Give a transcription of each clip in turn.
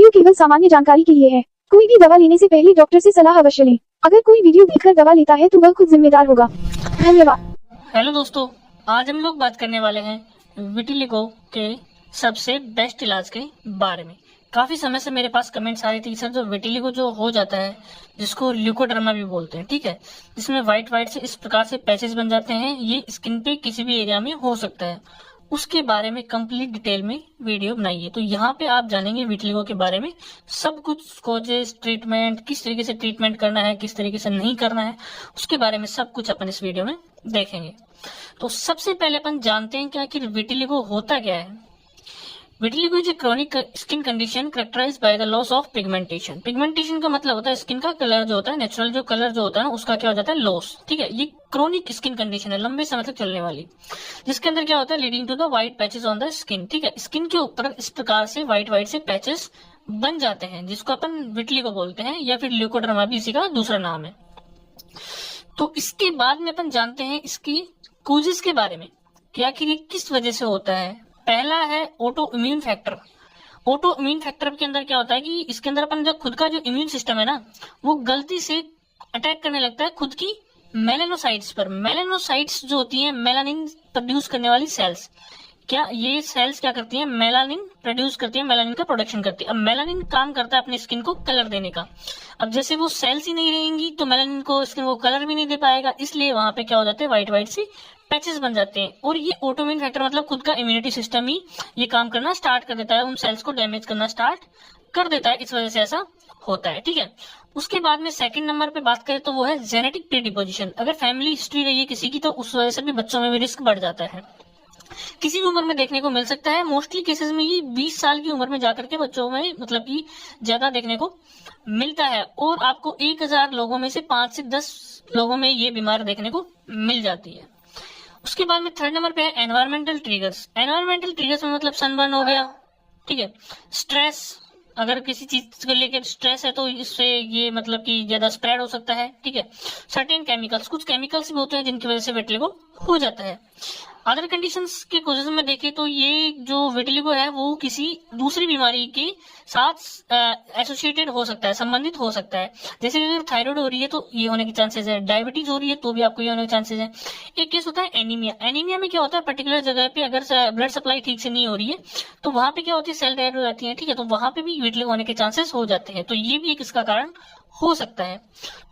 Video केवल सामान्य जानकारी के लिए है। कोई भी दवा लेने से पहले डॉक्टर से सलाह अवश्य लें। अगर कोई वीडियो देखकर दवा लेता है तो वह खुद जिम्मेदार होगा। धन्यवाद। हेलो दोस्तों, आज हम लोग बात करने वाले हैं विटिलिगो के सबसे बेस्ट इलाज के बारे में। काफी समय से मेरे पास कमेंट्स आ रही थी सर, जो विटिलिगो जो हो जाता है, जिसको ल्यूकोडर्मा भी बोलते हैं, ठीक है, जिसमें व्हाइट व्हाइट से इस प्रकार से पैचेस बन जाते हैं, ये स्किन पे किसी भी एरिया में हो सकता है, उसके बारे में कंप्लीट डिटेल में वीडियो बनाई है। तो यहाँ पे आप जानेंगे विटिलिगो के बारे में सब कुछ, कोजेस, ट्रीटमेंट, किस तरीके से ट्रीटमेंट करना है, किस तरीके से नहीं करना है, उसके बारे में सब कुछ अपन इस वीडियो में देखेंगे। तो सबसे पहले अपन जानते हैं कि आखिर विटिलिगो होता क्या है। Vitiligo is a chronic skin condition characterised by the loss of pigmentation. Pigmentation का मतलब होता है स्किन का कलर जो होता है, नेचुरल जो कलर जो होता है उसका क्या हो जाता है, लॉस, ठीक है। ये क्रॉनिक स्किन कंडीशन है, लंबे समय तक चलने वाली, जिसके अंदर क्या होता है, leading to the white patches on the skin, ठीक है। स्किन के ऊपर इस प्रकार से व्हाइट व्हाइट से पैचेस बन जाते हैं, जिसको अपन विटिलिगो बोलते हैं, या फिर ल्यूकोडर्मा भी इसी का दूसरा नाम है। तो इसके बाद में अपन जानते हैं इसकी कोजेस के बारे में कि आखिर ये किस वजह से होता है। पहला है auto immune factor. Auto immune factor के अंदर क्या होता है कि इसके अंदर अपन जो खुद का जो इम्यून सिस्टम है ना, वो गलती से अटैक करने लगता है खुद की मेलानोसाइट्स पर। मेलानोसाइट्स जो होती हैं मेलानिन प्रोड्यूस करने वाली सेल्स, क्या ये सेल्स क्या करती हैं, मेलानिन प्रोड्यूस करती है, मेलानिन का प्रोडक्शन करती है। अब मेलानिन काम करता है अपनी स्किन को कलर देने का। अब जैसे वो सेल्स ही नहीं रहेंगी तो मेलानिन को स्किन को कलर भी नहीं दे पाएगा, इसलिए वहां पे क्या हो जाते हैं, व्हाइट व्हाइट सी पैचेस बन जाते हैं। और ये ऑटोइम्यून फैक्टर मतलब खुद का इम्यूनिटी सिस्टम ही ये काम करना स्टार्ट कर देता है, उन सेल्स को डैमेज करना स्टार्ट कर देता है, इस वजह से ऐसा होता है, ठीक है। उसके बाद में सेकंड नंबर पे बात करें तो वो है जेनेटिक प्रीडिपोजिशन। अगर फैमिली हिस्ट्री रही है किसी की तो उस वजह से भी बच्चों में भी रिस्क बढ़ जाता है। किसी भी उम्र में देखने को मिल सकता है, मोस्टली केसेस में ये 20 साल की उम्र में जाकर के बच्चों में मतलब कि ज्यादा देखने को मिलता है। और आपको 1000 लोगों में से 5 से 10 लोगों में ये बीमारी देखने को मिल जाती है। उसके बाद में थर्ड नंबर पे है एनवायरमेंटल ट्रिगर्स। एनवायरमेंटल ट्रिगर्स में मतलब सनबर्न हो गया, ठीक है, स्ट्रेस, अगर किसी चीज को लेकर स्ट्रेस है तो इससे ये मतलब कि ज्यादा स्प्रेड हो सकता है, ठीक है। सर्टेन केमिकल्स, कुछ केमिकल्स भी होते हैं जिनकी वजह से विटिलिगो हो जाता है। अदर कंडीशंस के केसेस में देखें तो ये जो विटिलिगो है वो किसी दूसरी बीमारी के साथ एसोसिएटेड हो सकता है, संबंधित हो सकता है। जैसे अगर थायराइड हो रही है तो ये होने के चांसेस है, डायबिटीज हो रही है तो भी आपको ये होने के चांसेस है। एक केस होता है एनीमिया। एनीमिया में क्या होता है, पर्टिकुलर जगह पे अगर ब्लड सप्लाई ठीक से नहीं हो रही है तो वहां पे क्या होती है, सेल डेड हो जाती है, ठीक है, तो वहां पे भी विटिलिगो होने के चांसेस हो जाते हैं। तो ये भी एक इसका कारण हो सकता है।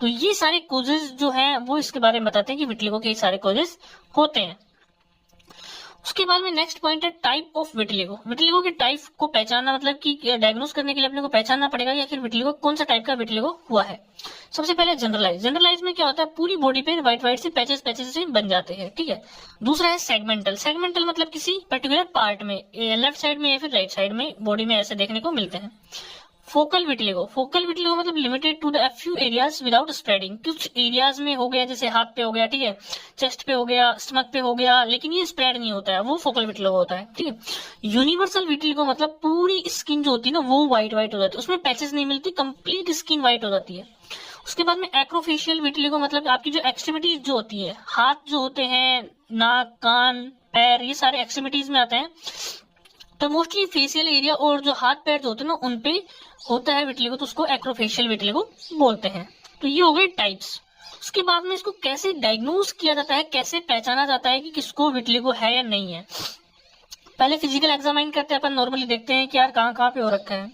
तो ये सारे कोजेस जो हैं वो इसके बारे में बताते हैं कि विटिलिगो के सारे कोजेस होते हैं। उसके बाद में नेक्स्ट पॉइंट है टाइप ऑफ विटिलिगो। विटिलिगो के टाइप को पहचानना मतलब कि डायग्नोस करने के लिए अपने को पहचानना पड़ेगा कि आखिर विटिलिगो कौन सा टाइप का विटिलिगो हुआ है। सबसे पहले जनरलाइज। जनरलाइज में क्या होता है, पूरी बॉडी पे व्हाइट व्हाइट से पैचेस पैचेस से बन जाते हैं, ठीक है। दूसरा है सेगमेंटल। सेगमेंटल मतलब किसी पर्टिकुलर पार्ट में, लेफ्ट साइड में या फिर राइट साइड में बॉडी में ऐसे देखने को मिलते हैं। Focal vitiligo. फोकल विटिलिगो मतलब limited to the few areas without spreading. कुछ एरियाज में हो गया, जैसे हाथ पे हो गया, ठीक है, चेस्ट पे हो गया, स्टमक पे हो गया, लेकिन ये स्प्रेड नहीं होता है, वो फोकल विटिलिगो होता है, ठीक है। यूनिवर्सल विटिलिगो मतलब पूरी स्किन जो होती है ना वो व्हाइट व्हाइट हो जाती है, उसमें पैचेस नहीं मिलती, कंप्लीट स्किन व्हाइट हो जाती है। उसके बाद में एक्रोफेशियल विटिलिगो मतलब आपकी जो एक्सट्रीमिटीज जो होती है, हाथ जो होते हैं, नाक, कान, पैर, ये सारे एक्सट्रीमिटीज में आते हैं। तो मोस्टली फेशियल एरिया और जो हाथ पैर जो होते हैं ना उन पे होता है विटिलिगो, तो उसको एक्रोफेशियल विटिलिगो बोलते हैं। तो ये हो गए टाइप्स। उसके बाद में इसको कैसे डायग्नोज किया जाता है, कैसे पहचाना जाता है कि किसको विटिलिगो है या नहीं है। पहले फिजिकल एग्जामाइन करते हैं अपन, नॉर्मली देखते हैं कि यार कहाँ कहाँ पे हो रखा है।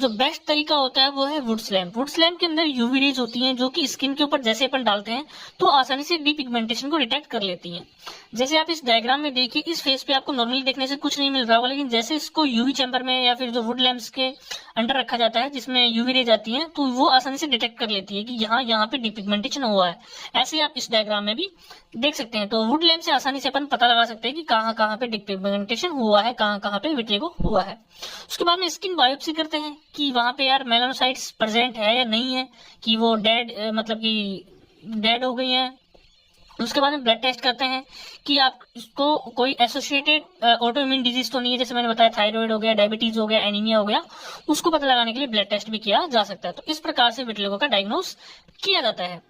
जो बेस्ट तरीका होता है वो है वुड्स लैम्प। वुड्स लैम्प के अंदर यूवी रेज होती हैं जो कि स्किन के ऊपर जैसे अपन डालते हैं तो आसानी से डीपिगमेंटेशन को डिटेक्ट कर लेती हैं। जैसे आप इस डायग्राम में देखिए, इस फेस पे आपको नॉर्मली देखने से कुछ नहीं मिल रहा होगा, लेकिन जैसे इसको यूवी चैम्बर में या फिर जो वुड लैम्प्स के अंडर रखा जाता है जिसमें यूवी रेज आती है तो वो आसानी से डिटेक्ट कर लेती है कि यहाँ पे डीपिगमेंटेशन हुआ है। ऐसे आप इस डायग्राम में भी देख सकते हैं। तो वुड लैम्प से आसानी से अपन पता लगा सकते हैं कि कहाँ कहाँ पे डीपिगमेंटेशन हुआ है, कहाँ कहाँ पे विटिलिगो हुआ है। उसके बाद में स्किन बायोप्सी करते हैं कि वहां पे यार मेलानोसाइट्स प्रेजेंट है या नहीं है, कि वो डेड मतलब कि डेड हो गई है। उसके बाद में ब्लड टेस्ट करते हैं कि आप इसको कोई एसोसिएटेड ऑटो इम्यून डिजीज तो नहीं है, जैसे मैंने बताया थायराइड हो गया, डायबिटीज हो गया, एनीमिया हो गया, उसको पता लगाने के लिए ब्लड टेस्ट भी किया जा सकता है। तो इस प्रकार से विटिलिगो का डायग्नोस किया जाता है।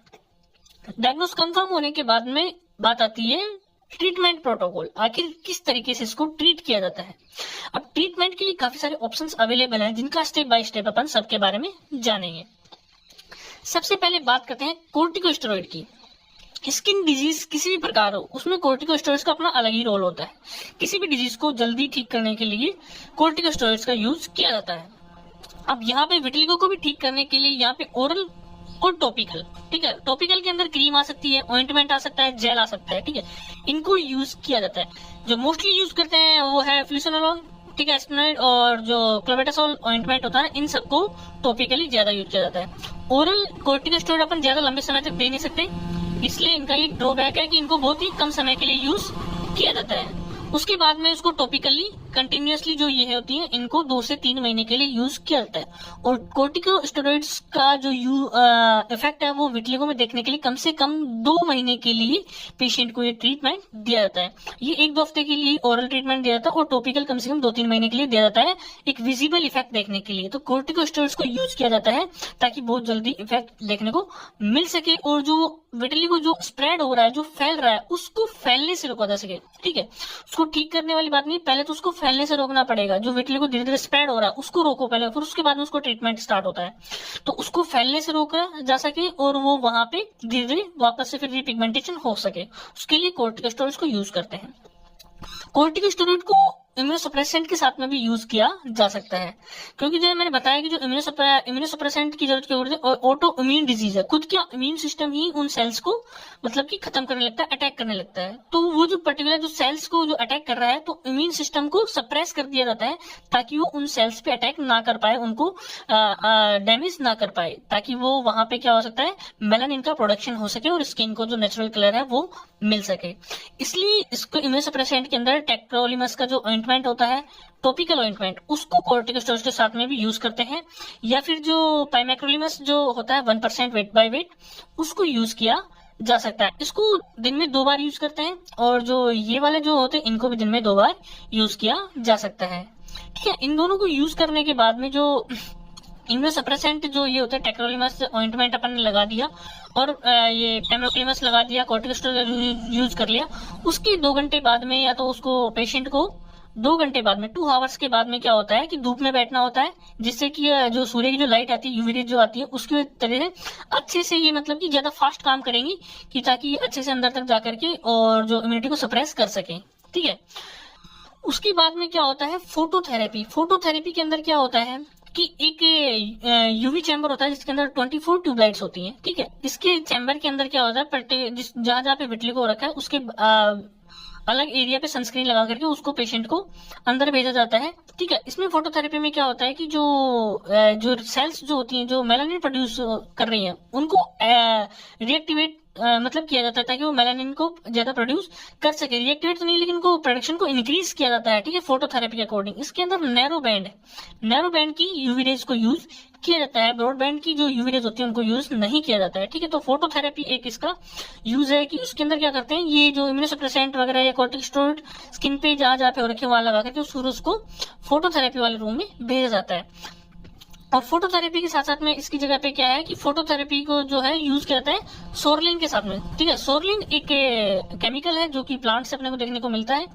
डायग्नोस कंफर्म होने के बाद में बात आती है ट्रीटमेंट प्रोटोकॉल, आखिर किस तरीके से इसको ट्रीट किया जाता है। अब ट्रीटमेंट के लिए काफी सारे ऑप्शंस अवेलेबल हैं, जिनका स्टेप बाय स्टेप अपन सबके बारे में जानेंगे। सबसे पहले बात करते हैं कोर्टिकोस्टेरॉइड की। स्किन डिजीज किसी भी प्रकार हो, उसमें कोर्टिकोस्टेरॉइड्स का अपना अलग ही रोल होता है। किसी भी डिजीज को जल्दी ठीक करने के लिए कोर्टिकोस्टेरॉइड्स का यूज किया जाता है। अब यहाँ पे विटिलिगो को भी ठीक करने के लिए यहाँ पे ओरल और टॉपिकल, ठीक है, टॉपिकल के अंदर क्रीम आ सकती है, ऑइंटमेंट आ सकता है, जेल आ सकता है, ठीक है, इनको यूज किया जाता है। जो मोस्टली यूज करते हैं वो है फ्लूसिनोलोल, ठीक है, एस्पिरिन, और जो क्लोबेटासोल ऑइंटमेंट होता है, इन सबको टॉपिकली ज्यादा यूज किया जाता है। ओरल कोर्टिकोस्टेरॉइड अपन ज्यादा लंबे समय तक दे नहीं सकते, इसलिए इनका एक ड्रॉबैक है कि इनको बहुत ही कम समय के लिए यूज किया जाता है। उसके बाद में इसको टॉपिकली कंटिन्यूअसली जो ये होती है, इनको 2 से 3 महीने के लिए यूज किया जाता है। और कोर्टिकोस्टेरॉइड्स का जो इफेक्ट है वो विटिलिगो में देखने के लिए कम से कम 2 महीने के लिए पेशेंट को ये ट्रीटमेंट दिया जाता है। ये 1-2 हफ्ते के लिए ओरल ट्रीटमेंट दिया जाता है और टॉपिकल कम से कम 2-3 महीने के लिए दिया जाता है, एक विजिबल इफेक्ट देखने के लिए। तो कोर्टिकोस्टेरॉइड्स को यूज किया जाता है ताकि बहुत जल्दी इफेक्ट देखने को मिल सके और जो विटिलिगो जो स्प्रेड हो रहा है, जो फैल रहा है, उसको फैलने से रोका जा सके, ठीक है। उसको ठीक करने वाली बात नहीं, पहले तो उसको फैलने से रोकना पड़ेगा। जो विटिलिगो धीरे धीरे स्प्रेड हो रहा है उसको रोको पहले, फिर उसके बाद में उसको ट्रीटमेंट स्टार्ट होता है। तो उसको फैलने से रोका जा सके और वो वहां पे धीरे धीरे वापस से फिर रिपिगमेंटेशन हो सके, उसके लिए कोर्टिकोस्टेरॉइड्स को यूज करते हैं। कोर्टिकोस्टेरॉइड को इम्यूनोसप्रेसेंट के साथ में भी यूज किया जा सकता है, क्योंकि जो मैंने बताया कि जो इम्यूनोसप्रेसेंट की जरूरत क्यों होती है, ऑटो इम्यून डिजीज है, खुद का इम्यून सिस्टम ही उन सेल्स को मतलब कि खत्म करने लगता है, अटैक करने लगता है। तो वो जो पर्टिकुलर जो सेल्स को जो अटैक कर रहा है, तो इम्यून सिस्टम को सप्रेस कर दिया जाता है ताकि वो उन सेल्स पे अटैक ना कर पाए, उनको डैमेज ना कर पाए, ताकि वो वहां पे क्या हो सकता है, मेलानिन का प्रोडक्शन हो सके और स्किन को जो नेचुरल कलर है वो मिल सके। इसलिए इसको इम्यूनोसप्रेसेंट के अंदर टेक्रोलिमस का जो ऑइंटमेंट होता है, टॉपिकल ऑइंटमेंट, उसको कोर्टिकोस्टेरॉइड्स के साथ में भी यूज करते हैं, या फिर जो पाइमेक्रोलिमस जो होता है 1% वेट बाय वेट, उसको यूज किया जा सकता है। इसको दिन में 2 बार यूज करते हैं, और जो ये वाले जो होते हैं इनको भी दिन में 2 बार यूज किया जा सकता है, ठीक है। इन दोनों को यूज करने के बाद में जो इम्यूनोसप्रेसेंट जो ये होता है, टेक्रोलिमस ऑइंटमेंट अपन ने लगा दिया और ये पेमेक्रोलिमस लगा दिया, कोर्टिकोस्टेरॉइड यूज कर लिया, उसके 2 घंटे बाद में या तो उसको पेशेंट को 2 घंटे बाद में 2 आवर्स के बाद में क्या होता है कि धूप में बैठना होता है, जिससे कि जो सूर्य की जो लाइट आती है, यूवी रेज जो आती है, उसकी तरह से अच्छे से ये मतलब कि ज्यादा फास्ट काम करेंगी कि ताकि अच्छे से अंदर तक जाकर के और जो इम्यूनिटी को सप्रेस कर सके, ठीक है। उसके बाद में क्या होता है, फोटोथेरेपी। फोटोथेरेपी के अंदर क्या होता है कि एक यूवी चैम्बर होता है जिसके अंदर 24 ट्यूबलाइट्स होती हैं, ठीक है। इसके चैम्बर के अंदर क्या होता है, जहां जहां पे विटिलिगो रखा है उसके अलग एरिया पे सनस्क्रीन लगा करके उसको पेशेंट को अंदर भेजा जाता है, ठीक है। इसमें फोटोथेरेपी में क्या होता है कि जो सेल्स जो होती हैं, जो मेलानिन प्रोड्यूस कर रही हैं, उनको रिएक्टिवेट मतलब किया जाता है ताकि वो मेलानिन को ज्यादा प्रोड्यूस कर सके। रिएक्टिवेट तो नहीं, लेकिन उनको प्रोडक्शन को इंक्रीज किया जाता है, ठीक है, फोटोथेरेपी के अकॉर्डिंग। इसके अंदर नैरो बैंड की यूवी रेज को यूज किया जाता है, ब्रॉडबैंड की जो यूवी रेज होती है उनको यूज नहीं किया जाता है, ठीक है। तो फोटोथेरेपी एक इसका यूज है कि उसके अंदर क्या करते हैं, ये जो इम्यूनोसप्रेसेंट वगैरह या कोर्टिकोस्टेरॉइड स्किन पे जहां जहां पे रखे वहां लगा करके उसको फोटोथेरेपी वाले रूम में भेजा जाता है। और फोटोथेरेपी के साथ साथ में इसकी जगह पे क्या है कि फोटोथेरेपी को जो है यूज किया जाता है सोरलिन के साथ में, ठीक है। सोरलिन एक केमिकल है जो कि प्लांट से अपने को देखने को मिलता है,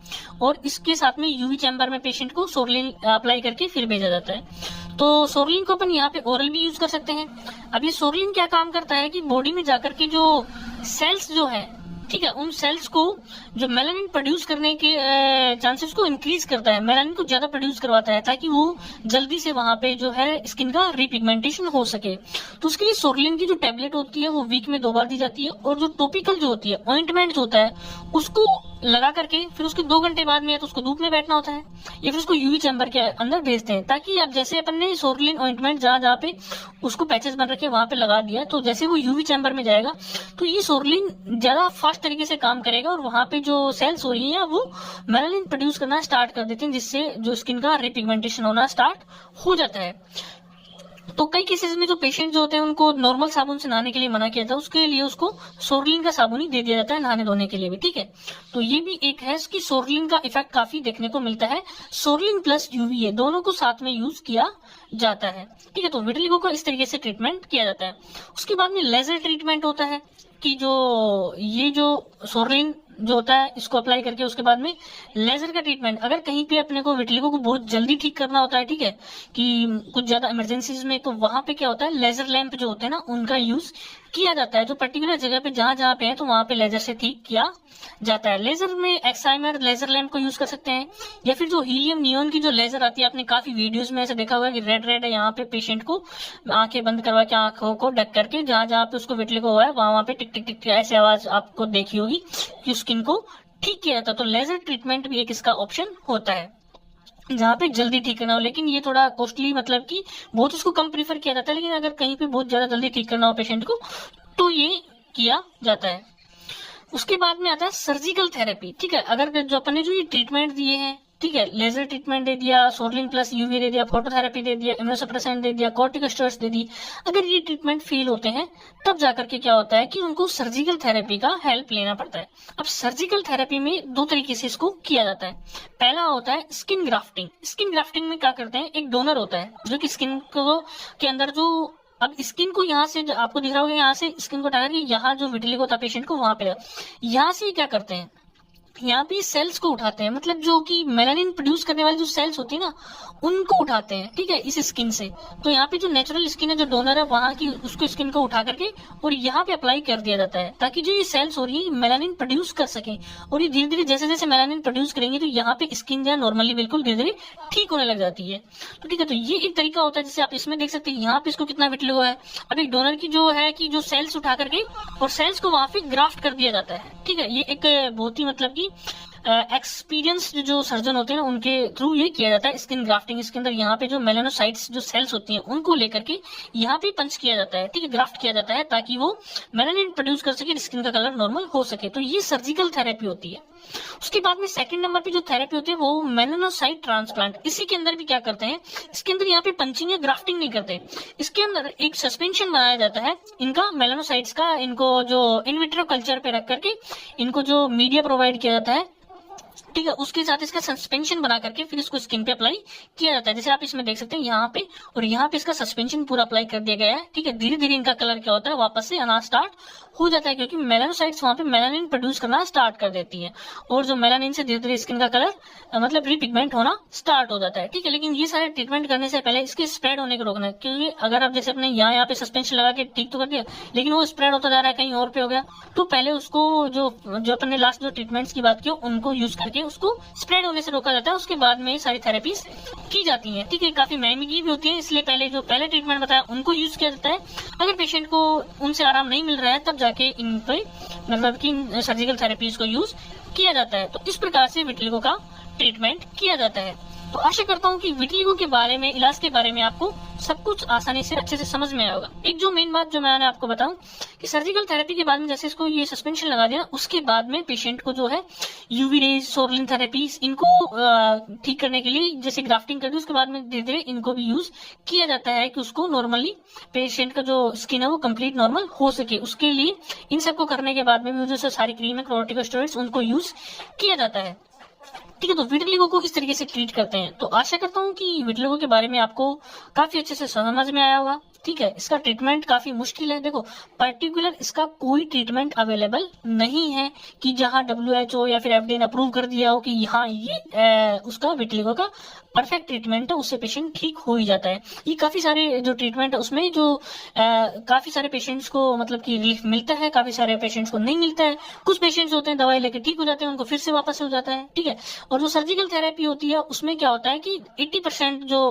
और इसके साथ में यूवी चैम्बर में पेशेंट को सोरलिन अप्लाई करके फिर भेजा जाता है। तो सोरलिन को अपन यहाँ पे ओरल भी यूज कर सकते हैं। अब ये सोरलिन क्या काम करता है कि बॉडी में जाकर के जो सेल्स जो है, ठीक है, उन सेल्स को जो मेलानिन प्रोड्यूस करने के चांसेस को इंक्रीज करता है, मेलानिन को ज्यादा प्रोड्यूस करवाता है ताकि वो जल्दी से वहां पे जो है स्किन का रिपिगमेंटेशन हो सके। तो उसके लिए सोरलिन की जो टेबलेट होती है वो वीक में 2 बार दी जाती है, और जो टॉपिकल जो होती है, ऑइंटमेंट जो होता है, उसको लगा करके फिर उसके 2 घंटे बाद में या तो उसको धूप में बैठना होता है या फिर उसको यूवी चैम्बर के अंदर भेजते हैं, ताकि अब जैसे अपन ने सोरलिन ऑइंटमेंट जहां जहां पे उसको पैचेस बन रखे वहां पे लगा दिया, तो जैसे वो यूवी चैम्बर में जाएगा तो ये सोरलिन ज्यादा फास्ट तरीके से काम करेगा और वहां पे जो सेल्स हो रही है वो मेलानिन प्रोड्यूस करना स्टार्ट कर देते हैं, जिससे जो स्किन का रिपिगमेंटेशन होना स्टार्ट हो जाता है। तो कई केसेस में जो पेशेंट जो होते हैं उनको नॉर्मल साबुन से नहाने के लिए मना किया जाता है, उसके लिए उसको सोरलिन का साबुन ही दे दिया जाता है नहाने धोने के लिए भी, ठीक है। तो ये भी एक है कि सोरलिन का इफेक्ट काफी देखने को मिलता है। सोरलिन प्लस यूवीए दोनों को साथ में यूज किया जाता है, ठीक है। तो विटिलिगो का इस तरीके से ट्रीटमेंट किया जाता है। उसके बाद में लेजर ट्रीटमेंट होता है कि जो ये जो सोरलिन जो होता है इसको अप्लाई करके उसके बाद में लेजर का ट्रीटमेंट, अगर कहीं पे अपने को विटिलिगो को बहुत जल्दी ठीक करना होता है, ठीक है, कि कुछ ज्यादा इमरजेंसीज में, तो वहां पे क्या होता है लेजर लैंप जो होते हैं ना उनका यूज किया जाता है। जो पर्टिकुलर जगह पे जहां जहां पे है तो वहां पे लेजर से ठीक किया जाता है। लेजर में एक्साइमर लेजर लैंप को यूज कर सकते हैं, या फिर जो हीलियम नियॉन की जो लेजर आती है, आपने काफी वीडियोस में ऐसे देखा होगा कि रेड रेड है, यहाँ पे पेशेंट को आंखें बंद करवा के आंखों को ढक करके जहां जहां पे उसको विटिलिगो हुआ है वहां पे टिक टिक टिक ऐसे आवाज आपको देखी होगी कि स्किन को ठीक किया जाता है। तो लेजर ट्रीटमेंट भी एक इसका ऑप्शन होता है जहाँ पे जल्दी ठीक करना हो, लेकिन ये थोड़ा कॉस्टली, मतलब कि बहुत उसको कम प्रीफर किया जाता है, लेकिन अगर कहीं पे बहुत ज्यादा जल्दी ठीक करना हो पेशेंट को तो ये किया जाता है। उसके बाद में आता है सर्जिकल थेरेपी, ठीक है। अगर जो अपन ने जो ये ट्रीटमेंट दिए हैं, ठीक है, लेजर ट्रीटमेंट दे दिया, सोर्लिन प्लस यूवी दे दिया, फोटोथेरेपी दे दिया, इम्यूनोसप्रेसेंट दे दिया, कॉर्टिकोस्टेरॉइड्स दे दी, अगर ये ट्रीटमेंट फेल होते हैं तब जाकर के क्या होता है कि उनको सर्जिकल थेरेपी का हेल्प लेना पड़ता है। अब सर्जिकल थेरेपी में दो तरीके से इसको किया जाता है। पहला होता है स्किन ग्राफ्टिंग। स्किन ग्राफ्टिंग में क्या करते हैं, एक डोनर होता है जो कि स्किन को के अंदर जो, अब स्किन को यहाँ से आपको दिख रहा होगा, यहाँ से स्किन को हटा के यहाँ जो विटिलिगो था पेशेंट को वहां पे यहाँ से क्या करते हैं, यहाँ पे सेल्स को उठाते हैं, मतलब जो कि मेलानिन प्रोड्यूस करने वाली जो सेल्स होती है ना उनको उठाते हैं, ठीक है, इस स्किन से। तो यहाँ पे जो नेचुरल स्किन है, जो डोनर है वहां की, उसको स्किन को उठा करके और यहाँ पे अप्लाई कर दिया जाता है, ताकि जो ये सेल्स हो रही है मेलानिन प्रोड्यूस कर सके, और ये धीरे धीरे जैसे जैसे मेलानिन प्रोड्यूस करेंगे तो यहाँ पे स्किन जो है नॉर्मली बिल्कुल धीरे धीरे ठीक होने लग जाती है। तो ठीक है, तो ये एक तरीका होता है, जैसे आप इसमें देख सकते हैं यहाँ पे इसको कितना विटिलिगो है। अब एक डोनर की जो है कि जो सेल्स उठा करके और सेल्स को वहां पे ग्राफ्ट कर दिया जाता है, ठीक है। ये एक बहुत ही मतलब की एक्सपीरियंस जो सर्जन होते हैं ना उनके थ्रू ये किया जाता है स्किन ग्राफ्टिंग। इसके अंदर यहाँ पे जो मेलानोसाइट्स जो सेल्स होती हैं उनको लेकर के यहाँ पे पंच किया जाता है, ठीक है, ग्राफ्ट किया जाता है, ताकि वो मेलानिन प्रोड्यूस कर सके, स्किन का कलर नॉर्मल हो सके। तो ये सर्जिकल थेरेपी होती है। उसके बाद में सेकंड नंबर पे जो थेरेपी होती है वो मेलानोसाइट ट्रांसप्लांट। इसी के अंदर भी क्या करते हैं, इसके अंदर यहाँ पे पंचिंग या ग्राफ्टिंग नहीं करते, इसके अंदर एक सस्पेंशन बनाया जाता है इनका मेलानोसाइट्स का, इनको जो इन विट्रो कल्चर पे रख करके इनको जो मीडिया प्रोवाइड किया जाता है, ठीक है, उसके साथ इसका सस्पेंशन बना करके फिर इसको स्किन पे अप्लाई किया जाता है। जैसे आप इसमें देख सकते हैं यहाँ पे और यहाँ पे इसका सस्पेंशन पूरा अप्लाई कर दिया गया है, ठीक है। धीरे धीरे इनका कलर क्या होता है वापस से आना स्टार्ट हो जाता है, क्योंकि मेलानोसाइट्स वहां पे मेलानिन प्रोड्यूस करना स्टार्ट कर देती है, और जो मेलानिन से धीरे धीरे स्किन का कलर मतलब रिपिगमेंट होना स्टार्ट हो जाता है, ठीक है। लेकिन ये सारे ट्रीटमेंट करने से पहले इसके स्प्रेड होने को रोकना है, क्योंकि अगर आप जैसे अपने यहाँ पे सस्पेंशन लगा के ठीक तो कर दिया, लेकिन वो स्प्रेड होता जा रहा है कहीं और पे हो गया, तो पहले उसको जो अपन ने लास्ट जो ट्रीटमेंट्स की बात की उनको यूज करके उसको स्प्रेड होने से रोका जाता है। उसके बाद में सारी थेरेपीज की जाती हैं, ठीक है। काफी महंगी भी होती है, इसलिए पहले जो पहले ट्रीटमेंट बताया उनको यूज किया जाता है। अगर पेशेंट को उनसे आराम नहीं मिल रहा है तब जाके इन पे मतलब कि सर्जिकल थेरेपीज को यूज किया जाता है। तो इस प्रकार से विटिलिगो का ट्रीटमेंट किया जाता है। तो आशा करता हूँ कि विटिलिगो के बारे में, इलाज के बारे में आपको सब कुछ आसानी से अच्छे से समझ में आया होगा। एक जो मेन बात जो मैंने आपको बताऊं कि सर्जिकल थेरेपी के बाद में जैसे इसको ये सस्पेंशन लगा दिया, उसके बाद में पेशेंट को जो है यूवी रेज, सोरलिन थेरेपीज इनको ठीक करने के लिए जैसे ग्राफ्टिंग कर दी, उसके बाद में धीरे धीरे इनको भी यूज किया जाता है कि उसको नॉर्मली पेशेंट का जो स्किन है वो कंप्लीट नॉर्मल हो सके। उसके लिए इन सबको करने के बाद में जो सारी क्रीम है, कॉर्टिकोस्टेरॉइड्स, उनको यूज किया जाता है, ठीक है। तो विटिलिगो को इस तरीके से ट्रीट करते हैं। तो आशा करता हूँ कि विटिलिगो के बारे में आपको काफी अच्छे से समझ में आया होगा, ठीक है। इसका ट्रीटमेंट काफी मुश्किल है, देखो पर्टिकुलर इसका कोई ट्रीटमेंट अवेलेबल नहीं है कि जहां WHO या फिर FDA ने अप्रूव कर दिया हो कि हाँ ये उसका विटिलिगो का परफेक्ट ट्रीटमेंट है, उससे पेशेंट ठीक हो ही जाता है। ये काफी सारे जो ट्रीटमेंट है उसमें जो काफी सारे पेशेंट्स को मतलब कि रिलीफ मिलता है, काफी सारे पेशेंट्स को नहीं मिलता है। कुछ पेशेंट्स होते हैं दवाई लेके ठीक हो जाते हैं, उनको फिर से वापस हो जाता है, ठीक है। और जो सर्जिकल थेरेपी होती है उसमें क्या होता है कि 80% जो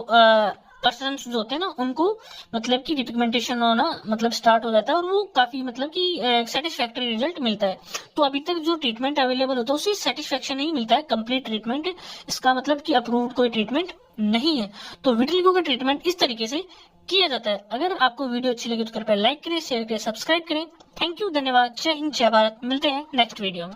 पर्सन जो होते हैं ना उनको मतलब कि रिपिगमेंटेशन होना मतलब स्टार्ट हो जाता है, और वो काफी मतलब कि सेटिस्फैक्टरी रिजल्ट मिलता है। तो अभी तक जो ट्रीटमेंट अवेलेबल होता है उससे सेटिस्फैक्शन नहीं मिलता है, कंप्लीट ट्रीटमेंट इसका मतलब कि अप्रूव्ड कोई ट्रीटमेंट नहीं है। तो विटिलिगो का ट्रीटमेंट इस तरीके से किया जाता है। अगर आपको वीडियो अच्छी लगी तो कृपया लाइक करें, शेयर करें, सब्सक्राइब करें। थैंक यू, धन्यवाद, जय हिंद, जय भारत। मिलते हैं नेक्स्ट वीडियो में।